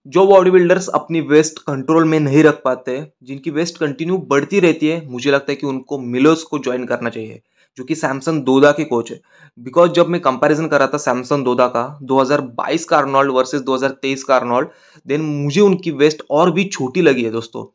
जो body builders अपनी waste control में नहीं रख पाते, जिनकी वेस्ट कंटिन्यू बढ़ती रहती है, मुझे लगता है कि उनको मिलोस को ज्वाइन करना चाहिए, जो कि सैमसन दोदा के कोच है। बिकॉज जब मैं कंपैरिजन कर रहा था सैमसन दोदा का 2022 का आर्नोल्ड वर्सेस 2023 का आर्नोल्ड, देन मुझे उनकी वेस्ट और भी छोटी लगी है दोस्तों।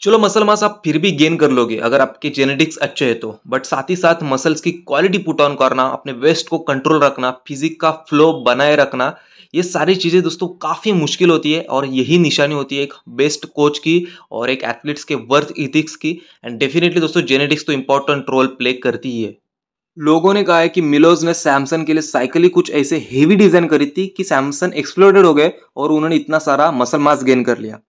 चलो मसल मास आप फिर भी गेन कर लोगे अगर आपके जेनेटिक्स अच्छे है तो, बट साथ ही साथ मसल्स की क्वालिटी पुट ऑन करना, अपने वेस्ट को कंट्रोल रखना, फिजिक का फ्लो बनाए रखना, ये सारी चीजें दोस्तों काफी मुश्किल होती है। और यही निशानी होती है एक बेस्ट कोच की और एक एथलीट्स के वर्थ इथिक्स की। एंड डेफिनेटली दोस्तों जेनेटिक्स तो इंपॉर्टेंट रोल प्ले करती ही है। लोगों ने कहा है कि मिलोज ने सैमसंग के लिए साइकिल ही कुछ ऐसे हेवी डिजाइन करी थी कि सैमसंग एक्सप्लोडेड हो गए और उन्होंने इतना सारा मसल मास गेन कर लिया।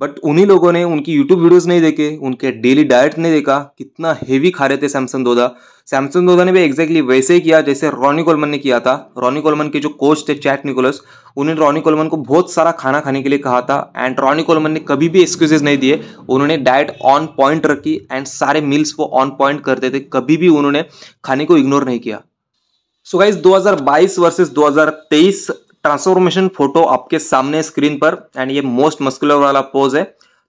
बट उन्हीं लोगों ने उनकी यूट्यूब वीडियोस नहीं देखे, उनके डेली डाइट नहीं देखा, कितना हेवी खा रहे थे सैमसंग दोदा। सैमसंग दोदा ने भी एग्जैक्टली वैसे ही किया जैसे रॉनी कोलमन ने किया था। रॉनी कोलमन के जो कोच थे चैट निकोलस, उन्होंने रॉनी कोलमन को बहुत सारा खाना खाने के लिए कहा था एंड रॉनी कोलमन ने कभी भी एक्सक्यूजेस नहीं दिए। उन्होंने डाइट ऑन पॉइंट रखी एंड सारे मील्स वो ऑन पॉइंट करते थे, कभी भी उन्होंने खाने को इग्नोर नहीं किया। So guys 2022 versus 2023 transformation photo आपके सामने स्क्रीन पर एंड ये मोस्ट मस्कुलर वाला पोज है।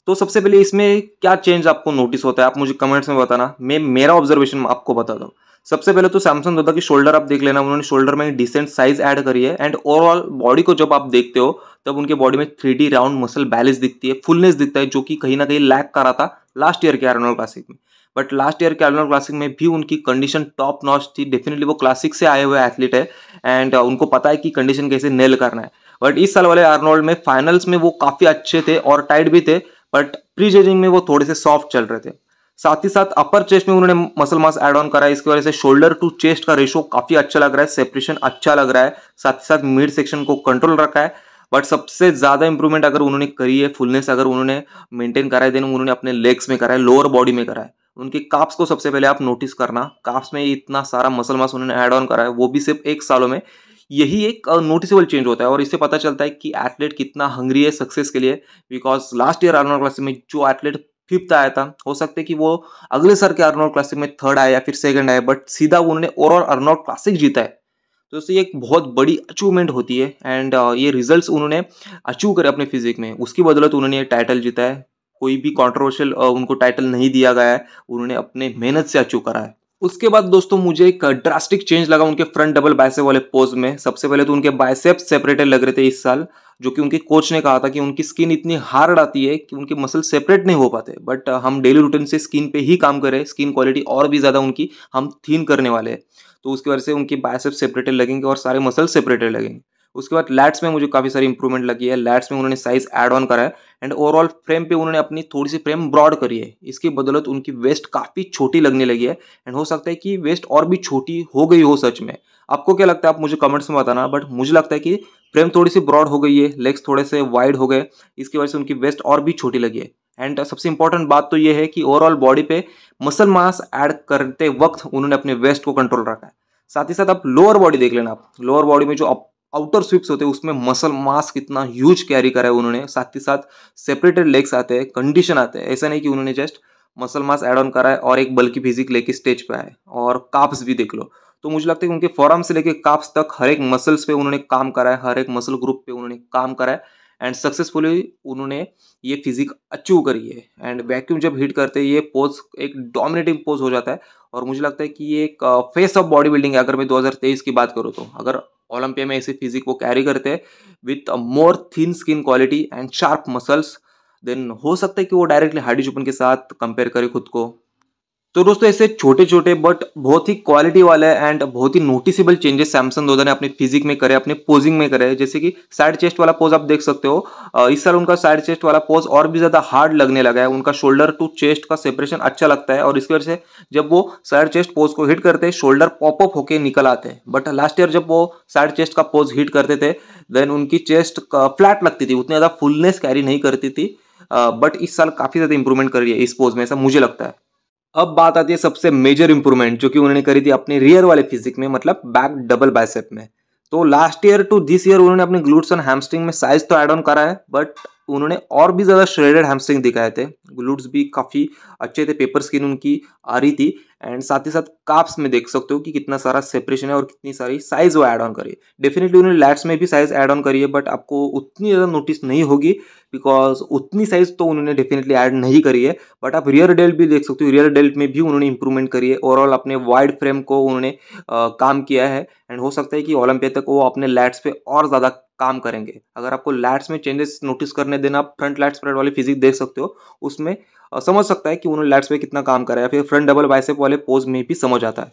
तो सबसे पहले इसमें क्या चेंज आपको नोटिस होता है आप मुझे कमेंट्स में बताना, मैं मेरा ऑब्जर्वेशन आपको बताता हूँ। सबसे पहले तो सैमसंग दोदा की शोल्डर आप देख लेना, उन्होंने शोल्डर में डिसेंट साइज ऐड करी है एंड ओवरऑल बॉडी को जब आप देखते हो तब उनके बॉडी में 3D राउंड मसल बैलेंस दिखती है, फुलनेस दिखता है, जो कि कहीं ना कहीं लैक कर रहा था लास्ट ईयर के आर्नोल्ड क्लासिक में। बट लास्ट ईयर के आर्नोल्ड क्लासिक में भी उनकी कंडीशन टॉप नॉच थी। डेफिनेटली वो क्लासिक से आए हुए एथलीट है एंड उनको पता है कि कंडीशन कैसे नेल करना है। बट इस साल वाले आर्नोल्ड में फाइनल्स में वो काफी अच्छे थे और टाइट भी थे, बट प्री जजिंग में वो थोड़े से सॉफ्ट चल रहे थे। साथ ही साथ अपर चेस्ट में उन्होंने मसल मास ऐड ऑन करा है, इसकी वजह से शोल्डर टू चेस्ट का रेशो काफी अच्छा लग रहा है, सेपरेशन अच्छा लग रहा है। साथ ही साथ मिड सेक्शन को कंट्रोल रखा है। बट सबसे ज्यादा इंप्रूवमेंट अगर उन्होंने करी है, फुलनेस अगर उन्होंने मेंटेन करा है, देन उन्होंने अपने लेग्स में करा है, लोअर बॉडी में करा है। उनके काप्स को सबसे पहले आप नोटिस करना, काप्स में इतना सारा मसल मास उन्होंने ऐड ऑन करा है, वो भी सिर्फ एक सालों में। यही एक नोटिसेबल चेंज होता है और इससे पता चलता है कि एथलीट कितना हंग्री है सक्सेस के लिए। Because last year Arnold classic में जो एथलीट फिफ्थ आया था, हो सकता है कि वो अगले साल के आर्नोल्ड क्लासिक में थर्ड आया या फिर सेकंड आया, बट सीधा उन्होंने ओवरऑल आर्नोल्ड क्लासिक जीता है। तो इससे एक बहुत बड़ी अचीवमेंट होती है एंड ये रिजल्ट्स उन्होंने अचीव करे अपने फिजिक में, उसकी बदौलत उन्होंने ये टाइटल जीता है। कोई भी कंट्रोवर्शियल उनको टाइटल नहीं दिया गया है, उन्होंने अपने मेहनत से अचीव करा है। उसके बाद दोस्तों मुझे एक ड्रास्टिक चेंज लगा उनके फ्रंट डबल बाइसेप वाले पोज में। सबसे पहले तो उनके बाइसेप्स सेपरेटेड लग रहे थे इस साल, जो कि उनके कोच ने कहा था कि उनकी स्किन इतनी हार्ड आती है कि उनके मसल सेपरेट नहीं हो पाते। बट हम डेली रूटीन से स्किन पे ही काम करें, स्किन क्वालिटी और भी ज्यादा उनकी हम थीन करने वाले हैं, तो उसकी वजह से उनकी बाइसेप्स सेपरेटेड लगेंगे और सारे मसल सेपरेटेड लगेंगे। उसके बाद लैट्स में मुझे काफी सारी इंप्रूवमेंट लगी है, लैट्स में उन्होंने साइज ऐड ऑन करा है एंड ओवरऑल फ्रेम पे उन्होंने अपनी थोड़ी सी फ्रेम ब्रॉड करी है। इसकी बदौलत उनकी वेस्ट काफी छोटी लगने लगी है एंड हो सकता है कि वेस्ट और भी छोटी हो गई हो सच में। आपको क्या लगता है आप मुझे कमेंट्स में बताना, बट मुझे लगता है कि फ्रेम थोड़ी सी ब्रॉड हो गई है, लेग्स थोड़े से वाइड हो गए, इसकी वजह से उनकी वेस्ट और भी छोटी लगी है। एंड सबसे इंपॉर्टेंट बात तो ये है कि ओवरऑल बॉडी पे मसल मास ऐड करते वक्त उन्होंने अपने वेस्ट को कंट्रोल रखा है। साथ ही साथ आप लोअर बॉडी देख लेना, आप लोअर बॉडी में जो आउटर स्विप्स होते हैं उसमें मसल मास कितना ह्यूज कैरी करा है उन्होंने। साथ ही साथ सेपरेटेड लेग्स आते हैं, कंडीशन आते हैं, ऐसा नहीं कि उन्होंने just muscle mass add on करा है और एक बल्कि फिजिक लेके स्टेज पे आए। और काप्स भी देख लो, तो मुझे लगता है कि उनके फॉरआर्म से लेके काप्स तक हर एक मसल्स पे उन्होंने काम करा है, हर एक मसल ग्रुप पे उन्होंने काम करा है एंड सक्सेसफुली उन्होंने ये फिजिक अचीव करी है। एंड वैक्यूम जब हिट करते हैं ये पोज एक डोमिनेटिंग पोज हो जाता है और मुझे लगता है कि ये एक फेस ऑफ बॉडी बिल्डिंग है। अगर मैं 2023 की बात करूँ तो अगर ओलंपिया में ऐसी फिजिक वो कैरी करते हैं with more thin skin quality and sharp muscles, then हो सकता है कि वो डायरेक्टली हार्डी चुपन के साथ कंपेयर करे खुद को। तो दोस्तों ऐसे छोटे छोटे बट बहुत ही क्वालिटी वाले एंड बहुत ही नोटिसेबल चेंजेस सैमसंग दोदा ने अपने फिजिक में करे, अपने पोजिंग में करे। जैसे कि साइड चेस्ट वाला पोज आप देख सकते हो, इस साल उनका साइड चेस्ट वाला पोज और भी ज्यादा हार्ड लगने लगा है। उनका शोल्डर टू चेस्ट का सेपरेशन अच्छा लगता है और इसकी वजह से जब वो साइड चेस्ट पोज को हिट करते हैं शोल्डर पॉप अप होके निकल आते हैं। बट लास्ट ईयर जब वो साइड चेस्ट का पोज हिट करते थे देन उनकी चेस्ट फ्लैट लगती थी, उतनी ज्यादा फुलनेस कैरी नहीं करती थी। बट इस साल काफी ज्यादा इंप्रूवमेंट कर रही है इस पोज में, ऐसा मुझे लगता है। अब बात आती है सबसे मेजर इंप्रूवमेंट जो कि उन्होंने करी थी अपने रियर वाले फिजिक में, मतलब बैक डबल बाइसेप में। तो last year to this year उन्होंने अपने ग्लूट्स एंड हैमस्ट्रिंग में साइज तो ऐड ऑन करा है, बट उन्होंने और भी ज़्यादा श्रेडेड हैमस्ट्रिंग दिखाए थे। ग्लूट्स भी काफ़ी अच्छे थे, पेपर स्किन उनकी आ रही थी एंड साथ ही साथ काप्स में देख सकते हो कि कितना सारा सेपरेशन है और कितनी सारी साइज वो ऐड ऑन करी है। डेफिनेटली उन्होंने लैट्स में भी साइज ऐड ऑन करी है, बट आपको उतनी ज़्यादा नोटिस नहीं होगी बिकॉज उतनी साइज तो उन्होंने डेफिनेटली ऐड नहीं करी है। बट आप रियर डेल्ट भी देख सकते हो, रियर डेल्ट में भी उन्होंने इंप्रूवमेंट करी है। ओवरऑल अपने वाइड फ्रेम को उन्होंने काम किया है एंड हो सकता है कि ओलंपिया तक वो अपने लैट्स पे और ज़्यादा काम करेंगे। अगर आपको लैट्स में चेंजेस नोटिस करने देना, आप फ्रंट लैट स्प्रेड वाली फिजिक देख सकते हो, उसमें समझ सकता है कि उन्होंने लैट्स पे कितना काम करा है। फिर फ्रंट डबल बाइसेप वाले पोज में भी समझ आता है।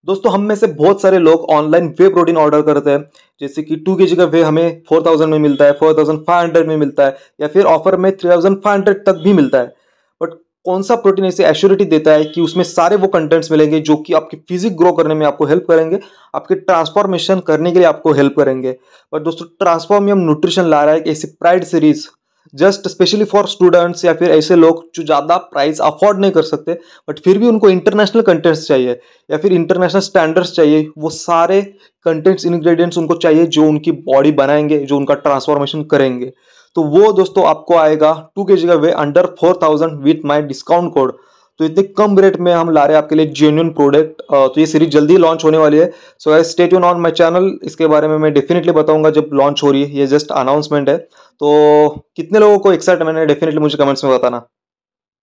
दोस्तों, हम में से बहुत सारे लोग ऑनलाइन वे प्रोटीन ऑर्डर करते हैं, जैसे कि 2 kg का वे हमें 4000 में मिलता है, 4500 में मिलता है, या फिर ऑफर में 3500 तक भी मिलता है। बट कौन सा प्रोटीन ऐसे एश्योरिटी देता है कि उसमें सारे वो कंटेंट्स मिलेंगे जो कि आपकी फिजिक ग्रो करने में आपको हेल्प करेंगे, आपके ट्रांसफॉर्मेशन करने के लिए आपको हेल्प करेंगे। बट दोस्तों, ट्रांसफॉर्मियम न्यूट्रिशन ला रहा है एक ऐसी pride series just specially for students या फिर ऐसे लोग जो ज़्यादा प्राइस अफोर्ड नहीं कर सकते, बट फिर भी उनको इंटरनेशनल कंटेंट्स चाहिए या फिर इंटरनेशनल स्टैंडर्ड्स चाहिए। वो सारे कंटेंट्स, इंग्रेडिएंट्स उनको चाहिए जो उनकी बॉडी बनाएंगे, जो उनका ट्रांसफॉर्मेशन करेंगे। तो वो दोस्तों आपको आएगा 2 kg का whey under 4000 with my discount code. तो इतने कम रेट में हम ला रहे हैं आपके लिए जेन्युइन प्रोडक्ट। तो ये सीरीज जल्दी लॉन्च होने वाली है। So guys, stay tune on my channel. इसके बारे में मैं डेफिनेटली बताऊंगा जब लॉन्च हो रही है। ये जस्ट अनाउंसमेंट है। तो कितने लोगों को एक्साइटमेंट है, डेफिनेटली मुझे कमेंट्स में बताना।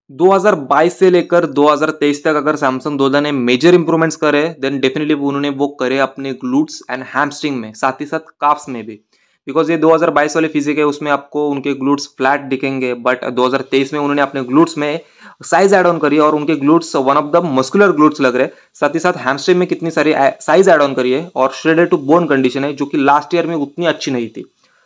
2022 से लेकर 2023 तक अगर सैमसंग दोदा ने मेजर इंप्रूवमेंट्स करे, देन डेफिनेटली उन्होंने वो करे अपने ग्लूट्स एंड हैमस्ट्रिंग में, साथ ही साथ काफ्स में भी। बिकॉज ये 2022 वाले फिजिक है, उसमें आपको उनके ग्लूट्स फ्लैट दिखेंगे, बट 2023 में उन्होंने अपने ग्लूट्स में साइज ऐड ऑन करी है और उनके glutes one of the muscular glutes लग रहे हैं। साथ ही साथ हैमस्ट्रिंग में कितनी सारी साइज ऐड ऑन करी है और श्रेडेड टू बोन कंडीशन है, जो कि लास्ट ईयर में उतनी अच्छी नहीं थी।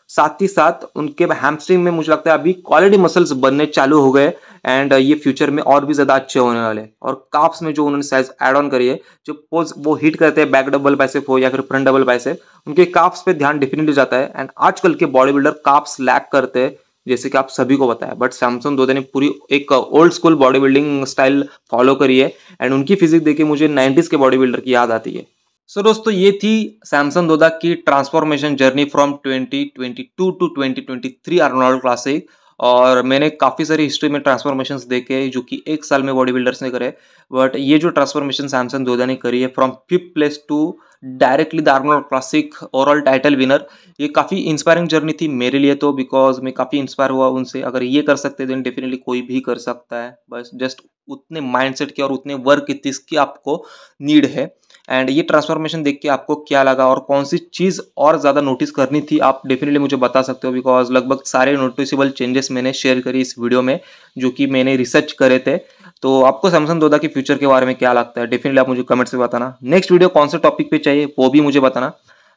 साथ ही साथ उनके हैमस्ट्रिंग में मुझे लगता है अभी क्वालिटी मसल्स बनने चालू हो गए एंड ये फ्यूचर में और भी ज्यादा अच्छे होने वाले हैं। और काफ्स में जो उन्होंने साइज ऐड ऑन करी है, जो पोज वो हिट करते हैं, बैक डबल बाइसेप हो या फिर फ्रंट डबल बाइसेप, उनके काफ्स पे ध्यान डेफिनेटली जाता है। एंड आजकल के बॉडी बिल्डर काफ्स लैक करते हैं, जैसे कि आप सभी को पता है। बट सैमसंग दोदा ने पूरी एक old school body building style follow करी है एंड उनकी फिजिक देख के मुझे 90s के बॉडी बिल्डर की याद आती है। सो दोस्तों, ये थी सैमसंग दोदा की transformation journey from 2022 to 2023 Arnold Classic. और मैंने काफ़ी सारी हिस्ट्री में ट्रांसफॉर्मेशंस देखे जो कि एक साल में बॉडी बिल्डर्स ने करे। बट ये जो ट्रांसफॉर्मेशन सैमसंग दोदा ने करी है from 5th place to directly the Arnold Classic overall title winner, ये काफ़ी इंस्पायरिंग जर्नी थी मेरे लिए तो, बिकॉज मैं काफ़ी इंस्पायर हुआ उनसे। अगर ये कर सकते हैं देन डेफिनेटली कोई भी कर सकता है। बस जस्ट उतने माइंडसेट की और उतने वर्क की आपको नीड है। एंड ये ट्रांसफॉर्मेशन देख के आपको क्या लगा और कौन सी चीज़ और ज़्यादा नोटिस करनी थी, आप डेफिनेटली मुझे बता सकते हो। बिकॉज लगभग सारे नोटिसेबल चेंजेस मैंने शेयर करी इस वीडियो में, जो कि मैंने रिसर्च करे थे। तो आपको सैमसंग दोदा के फ्यूचर के बारे में क्या लगता है, डेफिनेटली आप मुझे कमेंट्स में बताना। नेक्स्ट वीडियो कौन से टॉपिक पे चाहिए वो भी मुझे बताना।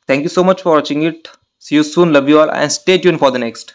Thank you so much for watching it. See you soon, love you all and stay tune for the next.